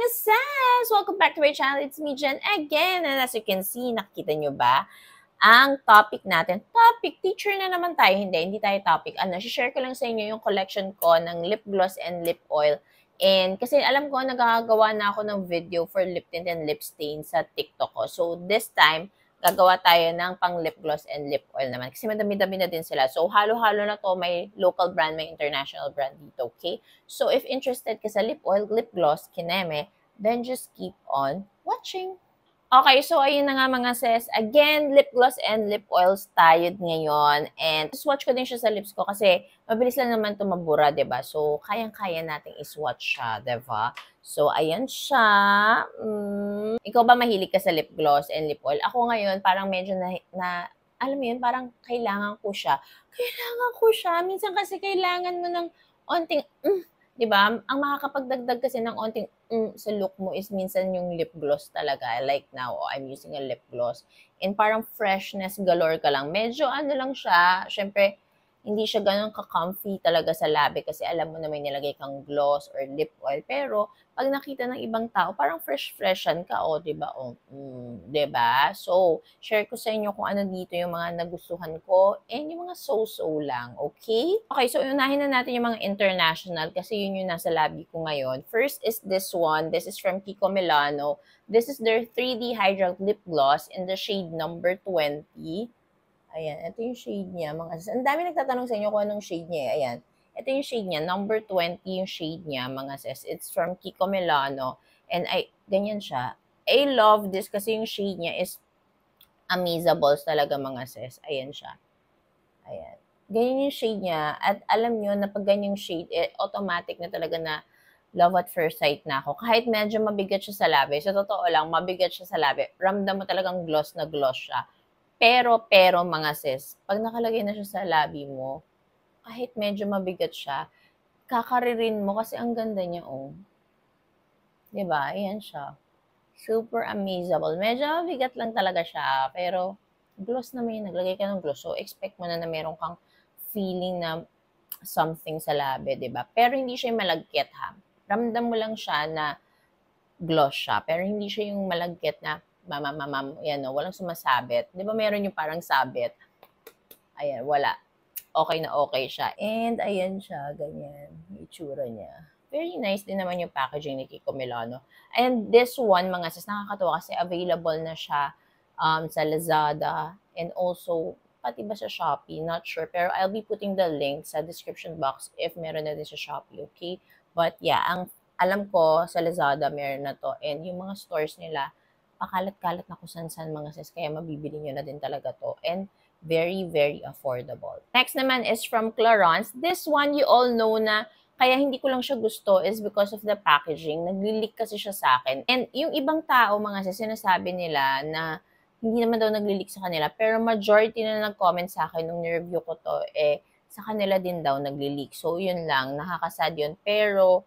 sis! Welcome back to my channel. It's me, Jen, again. And as you can see, nakikita nyo ba? Ang topic natin. Topic, teacher na naman tayo. Hindi tayo topic. Share ko lang sa inyo yung collection ko ng lip gloss and lip oil. And kasi alam ko, nagagawa na ako ng video for lip tint and lip stain sa TikTok ko. So this time, gagawa tayo ng pang lip gloss and lip oil naman. Kasi madami-dami na din sila. So, halo-halo na to. May local brand, may international brand dito, okay? So, if interested ka sa lip oil, lip gloss, kineme, then just keep on watching. Okay, so ayun na nga mga sis. Again, lip gloss and lip oils tayo ngayon. And swatch ko din siya sa lips ko kasi mabilis lang naman ito mabura, diba? So, kayang-kaya nating iswatch siya, diba? So, ayan siya. Ikaw ba mahilig ka sa lip gloss and lip oil? Ako ngayon, parang medyo alam mo yun, parang kailangan ko siya. Minsan kasi kailangan mo ng onting, diba? Ang makakapagdagdag kasi ng onting sa look mo is minsan yung lip gloss talaga. Like now, I'm using a lip gloss. And parang freshness galore ka lang. Medyo lang siya. Syempre, hindi siya ganun ka-comfy talaga sa labi kasi alam mo na may nilagay kang gloss or lip oil. Pero, pag nakita ng ibang tao, parang fresh-freshan ka, diba? Diba? So, share ko sa inyo kung ano dito yung mga nagustuhan ko and yung mga so-so lang, okay? Okay, so unahin na natin yung mga international kasi yun yung nasa labi ko ngayon. First is this one. This is from Kiko Milano. This is their 3D Hydra Lip Gloss in the shade number 20. Ayan, ito yung shade niya. Ang dami nagtatanong sa inyo kung anong shade niya. Ayan, ito yung shade niya. Number 20 yung shade niya, mga sis. It's from Kiko Milano. And ganyan siya. I love this kasi yung shade niya is amazables talaga, mga sis. Ayan siya. Ayan. Ganyan yung shade niya. At alam nyo na pag ganyang shade, automatic na talaga na love at first sight na ako. Kahit medyo mabigat siya sa labi. Sa totoo lang, mabigat siya sa labi. Ramdam mo talagang gloss na gloss siya. Pero, mga sis, pag nakalagay na siya sa labi mo, kahit medyo mabigat siya, kakaririn mo kasi ang ganda niya, Diba? Ayan siya. Super amazable. Medyo mabigat lang talaga siya, pero gloss naman yung naglagay ka ng gloss. So, expect mo na meron kang feeling na something sa labi, diba? Pero hindi siya yung malagkit, ha? Ramdam mo lang siya na gloss siya, pero hindi siya yung malagkit na yan, walang sumasabit. Di ba meron yung parang sabit? Ayan, wala. Okay na okay siya. And ayan siya, ganyan. Yung itsura niya. Very nice din naman yung packaging ni Kiko Milano. And this one, mga sis, nakakatawa kasi available na siya sa Lazada and also pati ba sa Shopee, not sure. Pero I'll be putting the link sa description box if meron na din sa Shopee, okay? But yeah, ang alam ko sa Lazada meron na to. And yung mga stores nila, pakalat-kalat na kusan-san, mga sis, kaya mabibili nyo na din talaga to. And very, very affordable. Next naman is from Clarins. This one, you all know na kaya hindi ko lang siya gusto is because of the packaging. Nagli-leak kasi siya sa akin. And yung ibang tao, mga sis, sinasabi nila na hindi naman daw nagli-leak sa kanila. Pero majority na nag-comment sa akin nung ni-review ko to, sa kanila din daw nagli-leak. So, yun lang. Nakakasad yun. Pero,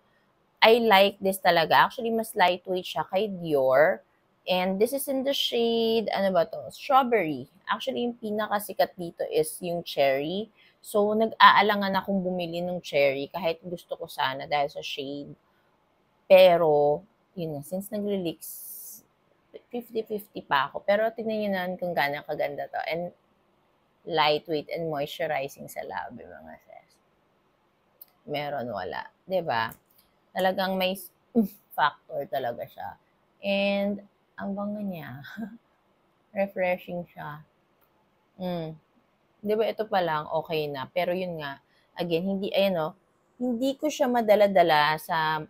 I like this talaga. Actually, mas lightweight siya kay Dior. And this is in the shade, ano ba to? Strawberry. Actually, yung pinakasikat dito is yung cherry. So, nag-aalangan akong bumili ng cherry kahit gusto ko sana dahil sa shade. Pero, yun na, since nagli-leaks, 50-50 pa ako. Pero tignan nyo na kung gano'ng kaganda to. And lightweight and moisturizing sa labi, mga sis. Meron, wala. 'Di ba? Talagang may factor talaga siya. And, ang bango niya. Refreshing siya. Di ba ito pa lang, okay na. Pero yun nga, again, hindi ko siya madala-dala sa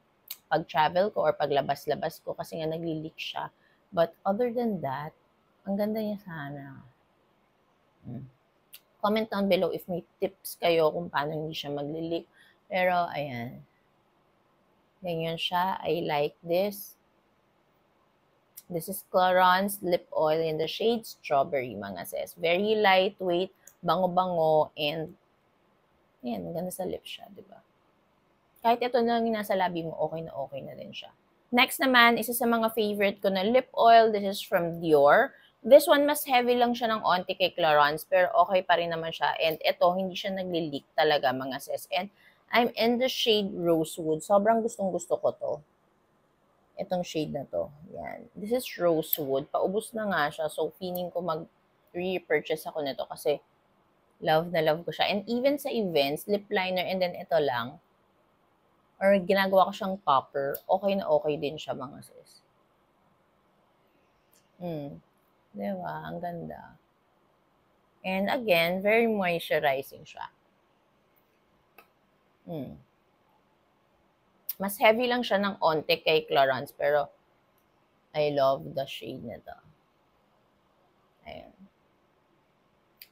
pag-travel ko or paglabas-labas ko kasi nga nagli-leak siya. But other than that, ang ganda niya sana. Comment down below if may tips kayo kung paano hindi siya magli-leak. Pero, ayan. Ganyan siya. I like this. This is Clarins Lip Oil in the shade Strawberry, mga sis. Very lightweight, bango-bango, and yan, ganda sa lips siya, di ba? Kahit ito na yung nasa labi mo, okay na din siya. Next naman, isa sa mga favorite ko na lip oil. This is from Dior. This one, mas heavy lang siya ng onti kay Clarins, pero okay pa rin naman siya. And ito, hindi siya nagli-leak talaga, mga sis. And I'm in the shade Rosewood. Sobrang gustong-gusto ko to. Itong shade na to. Yan. This is Rosewood. Paubos na nga siya. So, feeling ko mag-repurchase ako nito kasi love na love ko siya. And even sa events, lip liner and then ito lang, or ginagawa ko siyang topper, okay na okay din siya mga sis. Diba? Ang ganda. And again, very moisturizing siya. Mas heavy lang siya ng onte kay Clarins, pero I love the shade nito. Ayan.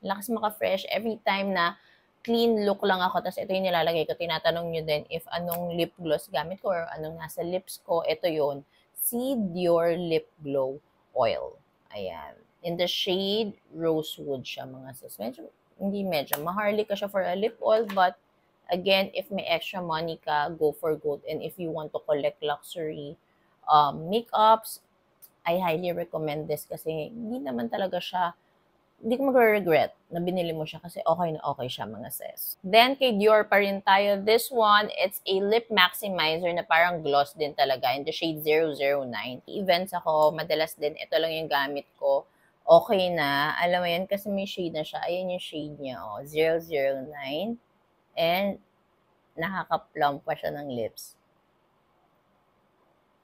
Lakas maka-fresh. Every time na clean look lang ako, tapos ito yung nilalagay ko, tinatanong nyo din if anong lip gloss gamit ko or anong nasa lips ko. Ito yun. See Dior Lip Glow Oil. Ayan. In the shade, Rosewood siya mga sis. Medyo, maharly ka siya for a lip oil, but again, if may extra money ka, go for gold. And if you want to collect luxury makeups, I highly recommend this kasi hindi naman talaga siya, hindi ko magre-regret na binili mo siya kasi okay na okay siya mga sis. Then, kay Dior pa rin tayo. This one, it's a lip maximizer na parang gloss din talaga in the shade 009. Events ako, madalas din, ito lang yung gamit ko. Okay na. Alam mo yan, kasi may shade na siya. Ayan yung shade niya, 009. And, nakaka-plump pa siya ng lips.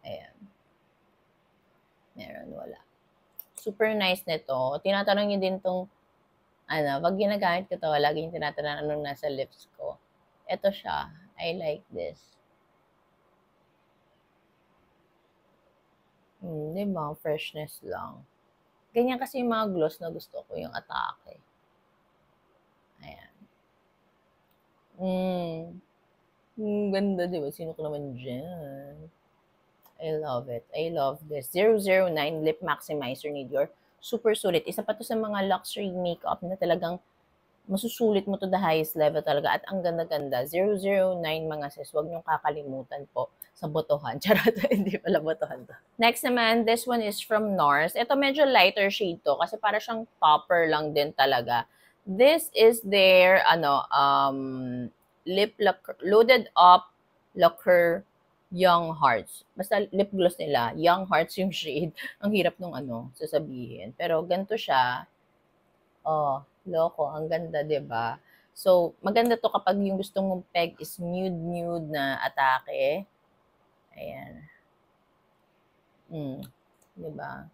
Ayan. Meron, wala. Super nice nito. Tinatanong niyo din tong, pag ginagamit ko to, laging tinatanong anong nasa lips ko. Ito siya. I like this. Diba? Freshness lang. Ganyan kasi yung mga gloss na gusto ko, yung atake. Ayan. Ganda, diba? Sino ko naman dyan? I love it. I love this. 009 Lip Maximizer ni Dior. Super sulit. Isa pa to sa mga luxury makeup na talagang masusulit mo to the highest level talaga. At ang ganda-ganda. 009 mga sis. Huwag niyong kakalimutan po sa botohan. Charot. Hindi pala botohan to. Next naman, this one is from NARS. Ito medyo lighter shade to kasi para siyang topper lang din talaga. This is their lip lacquer, loaded up lacquer Young Hearts. Basta lip gloss nila, Young Hearts yung shade. Ang hirap nung sasabihin. Pero ganito siya. Loko. Ang ganda, 'di ba? So, maganda to kapag yung gusto mong peg is nude na atake. Ayan. 'Di ba?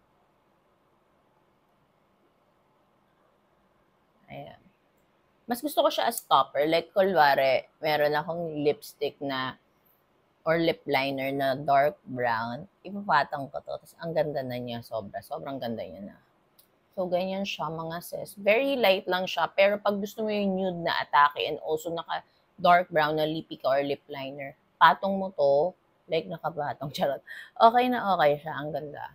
Ayan. Mas gusto ko siya as topper. Like, kunwari, meron akong lipstick na or lip liner na dark brown, ipapatang ko to. Tapos, ang ganda na niya. Sobrang ganda niya na. So, ganyan siya mga sis. Very light lang siya. Pero pag gusto mo yung nude na atake and also naka dark brown na lippy ka or lip liner, patong mo to, like nakapatong, charot. Okay na okay siya. Ang ganda.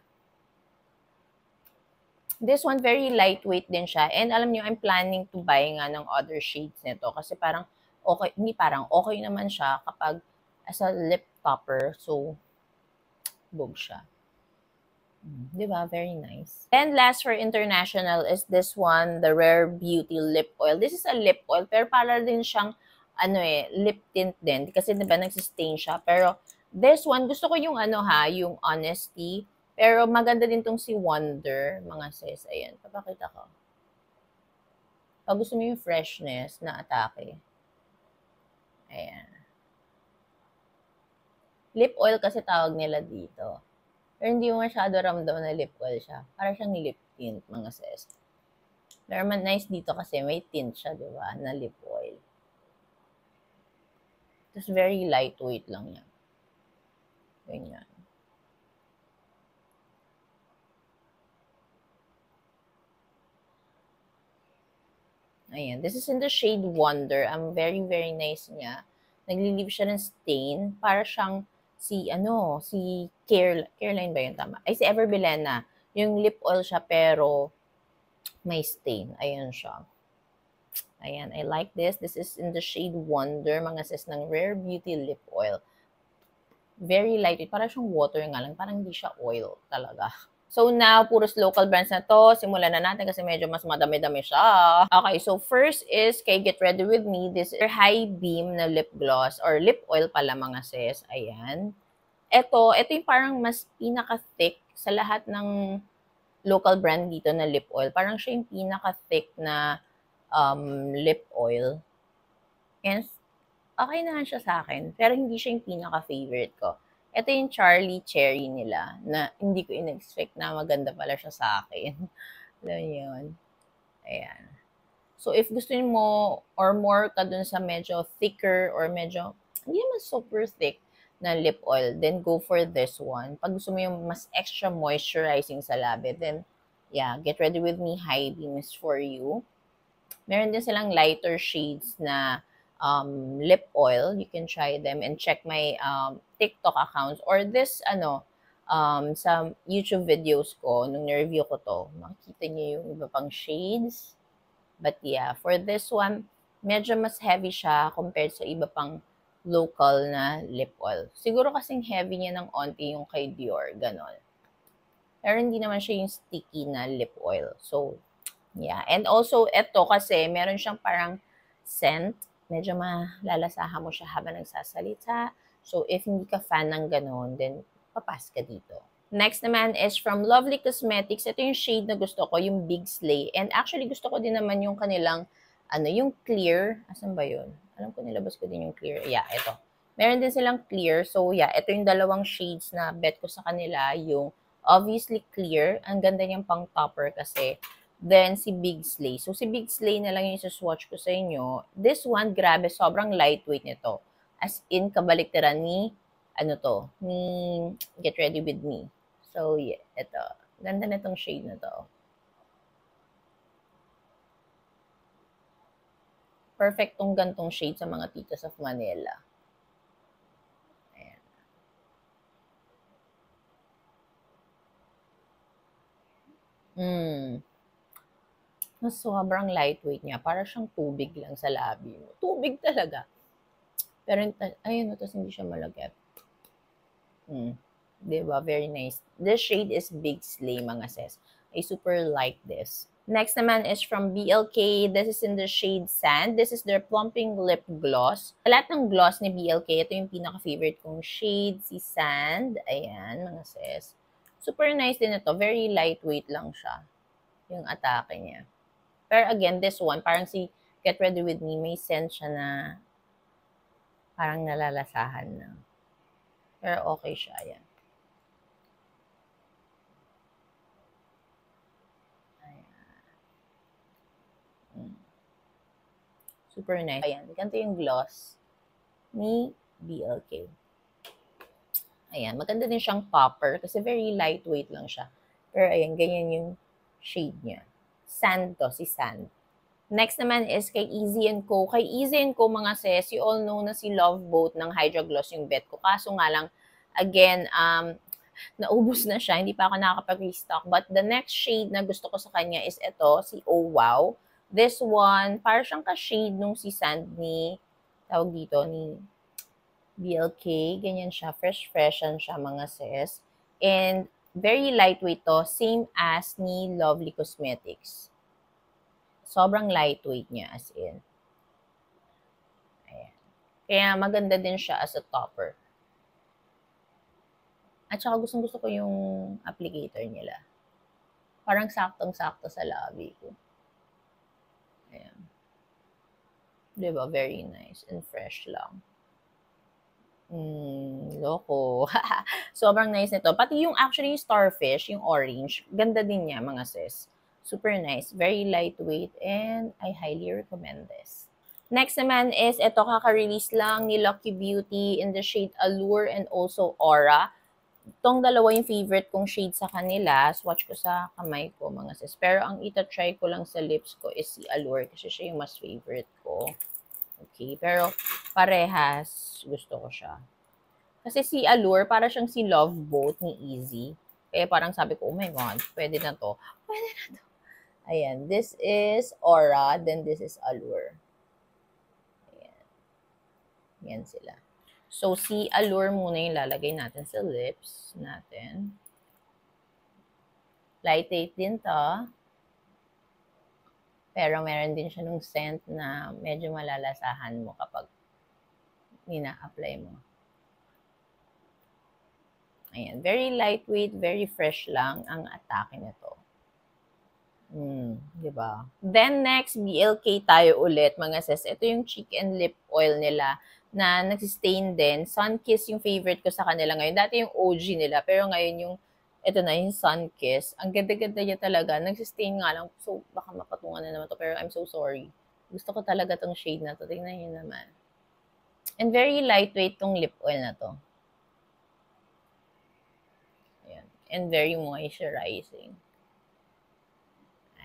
This one, very lightweight din siya. And alam niyo, I'm planning to buy nga ng other shades nito. Kasi parang, okay naman siya kapag as a lip topper. So, bog siya. Diba? Very nice. And last for international is this one, the Rare Beauty Lip Oil. This is a lip oil, pero para din siyang, lip tint din. Kasi diba, nagsistain siya. Pero, this one, gusto ko yung yung Honesty. Pero maganda din tong si Wonder, mga sis. Ayan, papakita ko. Pag gusto mo yung freshness na atake. Ayan. Lip oil kasi tawag nila dito. Pero hindi mo masyado ramdam na lip oil siya. Para siyang lip tint, mga sis. Pero nice dito kasi may tint siya, di ba, na lip oil. Tapos very lightweight lang yan. Ganyan. Ayan. This is in the shade Wonder. Ang very, very nice niya. Naglilive siya ng stain. Para siyang si Careline ba yun tama? Ay, si Everbelena. Yung lip oil siya pero may stain. Ayan siya. Ayan, I like this. This is in the shade Wonder, mga sis, ng Rare Beauty Lip Oil. Very lightweight. Parang siyang water nga lang. Parang hindi siya oil talaga. So now, puros local brands na to. Simulan na natin kasi medyo mas madami-dami siya. Okay, so first is kay Get Ready With Me. This is High Beam na lip gloss or lip oil pala, mga sis. Ayan. ito yung parang mas pinaka-thick sa lahat ng local brand dito na lip oil. Parang siya yung pinaka-thick na lip oil. And okay naman siya sa akin, pero hindi siya yung pinaka-favorite ko. Ito yung Charlie Cherry nila na hindi ko in-expect na maganda pala siya sa akin. Alam niyo yun? Ayan. So, if gusto mo or more ka dun sa medyo thicker or medyo, hindi naman super thick na lip oil, then go for this one. Pag gusto mo yung mas extra moisturizing sa labi, then, yeah, get ready with me. High Beam is for you. Meron din silang lighter shades na lip oil. You can try them and check my TikTok accounts or this, sa YouTube videos ko, nung na-review ko to, makikita niyo yung iba pang shades. But yeah, for this one, medyo mas heavy siya compared sa iba pang local na lip oil. Siguro kasing heavy niya ng onti yung kay Dior, ganon. Pero hindi naman siya yung sticky na lip oil. So, yeah. And also, ito kasi, meron siyang parang scent. Medyo malalasahan mo siya habang nagsasalita. So, if hindi ka fan ng ganon, then papas ka dito. Next naman is from Lovely Cosmetics. Ito yung shade na gusto ko, yung Big Slay. And actually, gusto ko din naman yung kanilang, yung clear. Asan ba yun? Alam ko nilabas ko din yung clear. Yeah, ito. Meron din silang clear. So, yeah, ito yung dalawang shades na bet ko sa kanila. Yung obviously clear. Ang ganda niyang pang topper kasi. Then, si Big Slay. So, si Big Slay na lang yung swatch ko sa inyo. This one, grabe, sobrang lightweight nito. As in, kabaliktaran ni, ni Get Ready With Me. So, yeah, ito. Ganda na itong shade na to. Perfect tong gantong shade sa mga titas of Manila. Ayan. Sobrang lightweight niya. Para siyang tubig lang sa labi mo. Tubig talaga. Pero, ayun, tapos hindi siya malagap. Diba? Very nice. This shade is Big Slay, mga sis. I super like this. Next naman is from BLK. This is in the shade Sand. This is their plumping lip gloss. Sa lahat ng gloss ni BLK, ito yung pinaka-favorite kong shade, si Sand. Ayan, mga sis. Super nice din ito. Very lightweight lang siya. Yung atake niya. Pero again, this one, parang si Get Ready With Me, may sense siya na parang nalalasahan na. Pero okay siya. Ayan. Super nice. Ayan, ganito yung gloss ni BLK. Ayan, maganda din siyang popper kasi very lightweight lang siya. Pero ayan, ganyan yung shade niya. Sand to, si Sand. Next naman is kay Easy & Co. Kay Easy & Co, mga sis, you all know na si Love Boat ng Hydra Gloss yung bet ko. Kaso nga lang, again, naubos na siya. Hindi pa ako nakakapag-restock. But the next shade na gusto ko sa kanya is ito, si Oh Wow. This one, parang siyang ka-shade nung si Sand ni, tawag dito, ni BLK. Ganyan siya. Fresh-freshan siya, mga sis. And very lightweight to. Same as ni Lovely Cosmetics. Sobrang lightweight niya, as in. Ayan. Kaya maganda din siya as a topper. At saka gustong-gusto ko yung applicator nila. Parang saktong-sakto sa labi ko. Ayan. Diba? Very nice and fresh lang. Loko. Sobrang nice nito. Pati yung actually starfish, yung orange, ganda din niya, mga sis. Super nice. Very lightweight and I highly recommend this. Next naman is ito, kaka-release lang ni Lucky Beauty in the shade Allure and also Aura. Itong dalawa yung favorite kong shade sa kanila. Swatch ko sa kamay ko, mga sis. Pero ang ita-try ko lang sa lips ko is si Allure kasi siya yung mas favorite ko. Okay, pero parehas gusto ko siya. Kasi si Allure, para siyang si Love Boat ni Easy. Kaya parang sabi ko, oh my God, pwede na to. Pwede na to. Ayan, this is Aura, then this is Allure. Ayan. Yan sila. So, si Allure muna yung lalagay natin sa lips natin. Lightweight din to. Pero meron din siya nung scent na medyo malalasahan mo kapag ina-apply mo. Ayan, very lightweight, very fresh lang ang atake nito. Di ba? Then next, BLK tayo ulit, mga sis. Ito yung cheek and lip oil nila na nagsistain din. Sunkiss yung favorite ko sa kanila ngayon. Dati yung OG nila, pero ngayon yung ito na yung Sunkiss. Ang ganda-ganda niya talaga. Nagsistain nga lang. So, baka mapatungan na naman to, pero I'm so sorry. Gusto ko talaga tong shade na to. Tingnan niyo naman. And very lightweight tong lip oil na to. Ayan. And very moisturizing.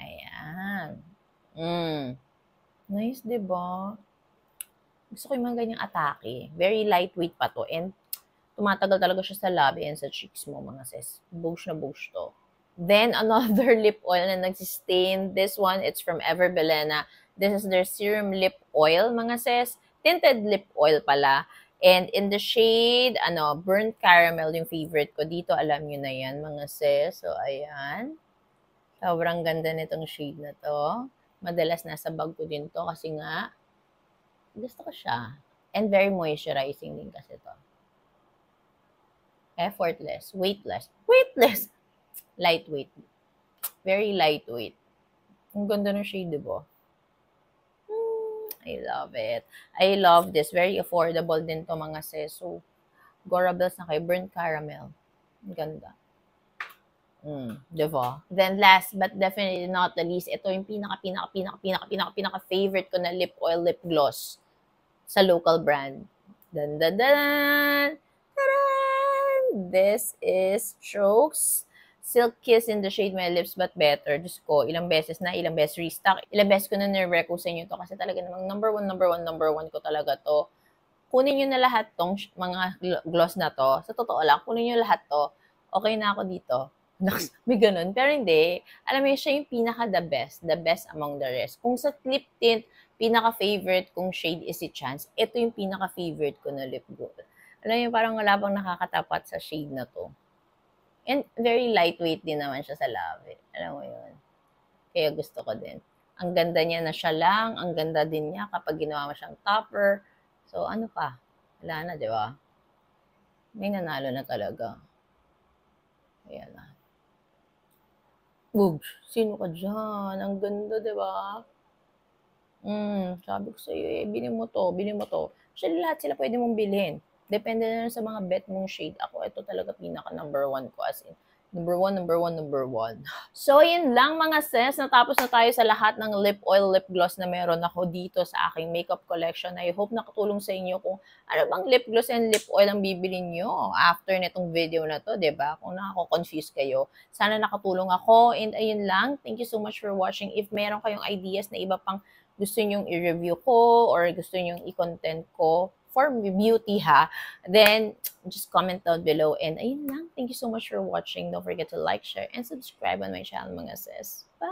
Ayan. Nice, diba? Gusto ko yung mga ganyang atake. Very lightweight pa to. And tumatagal talaga siya sa labi and sa cheeks mo, mga sis. Bush na bush to. Then, another lip oil na nagsistain. This one, it's from Everbelena. This is their serum lip oil, mga sis. Tinted lip oil pala. And in the shade, burnt caramel yung favorite ko. Dito, alam nyo na yan, mga sis. So, ayan. Sobrang ganda nitong shade na to. Madalas nasa bag ko din to kasi nga, gusto ko siya. And very moisturizing din kasi to. Effortless. Weightless. Lightweight. Very lightweight. Ang ganda ng shade, diba? I love it. I love this. Very affordable din to, mga sis. So, Gorables na kayo. Burnt caramel. Ang ganda. Diba? Then last but definitely not the least, ito yung pinaka favorite ko na lip oil lip gloss sa local brand. Dan dan dan. Taran! This is Strokes Silk Kiss in the shade My Lips But Better. Diyos ko, ilang beses restock. Ilang beses ko na nire-reco sa inyo to kasi talaga namang number one ko talaga to. Kunin nyo na lahat tong mga gloss na to. Sa totoo lang, kunin nyo lahat to. Okay na ako dito. May ganun. Pero hindi. Alam mo, siya yung pinaka-the best among the rest. Kung sa lip tint, pinaka-favorite kong shade is si Chance, ito yung pinaka-favorite ko na lip gloss. Alam mo, parang wala bang nakakatapat sa shade na to. And very lightweight din naman siya sa labi. Alam mo yun. Kaya gusto ko din. Ang ganda niya na siya lang. Ang ganda din niya kapag ginawa mo siyang topper. So, ano pa? Wala na, di ba? May nanalo na talaga. Ayan na. Sino ka dyan? Ang ganda, di ba? Sabi ko sa'yo, bili mo to. Actually, lahat sila pwede mong bilhin. Depende na sa mga bet mong shade. Ako, ito talaga pinaka number one ko. As in, number one. So, yun lang, mga sis. Natapos na tayo sa lahat ng lip oil, lip gloss na meron ako dito sa aking makeup collection. I hope nakatulong sa inyo kung ano bang lip gloss and lip oil ang bibili nyo after netong video na to, diba? Kung nakako-confuse kayo. Sana nakatulong ako. And ayun lang. Thank you so much for watching. If meron kayong ideas na iba pang gusto nyong i-review ko or gusto nyong i-content ko for beauty then just comment down below. And ayun lang. Thank you so much for watching. Don't forget to like, share, and subscribe on my channel, mga sis. Bye!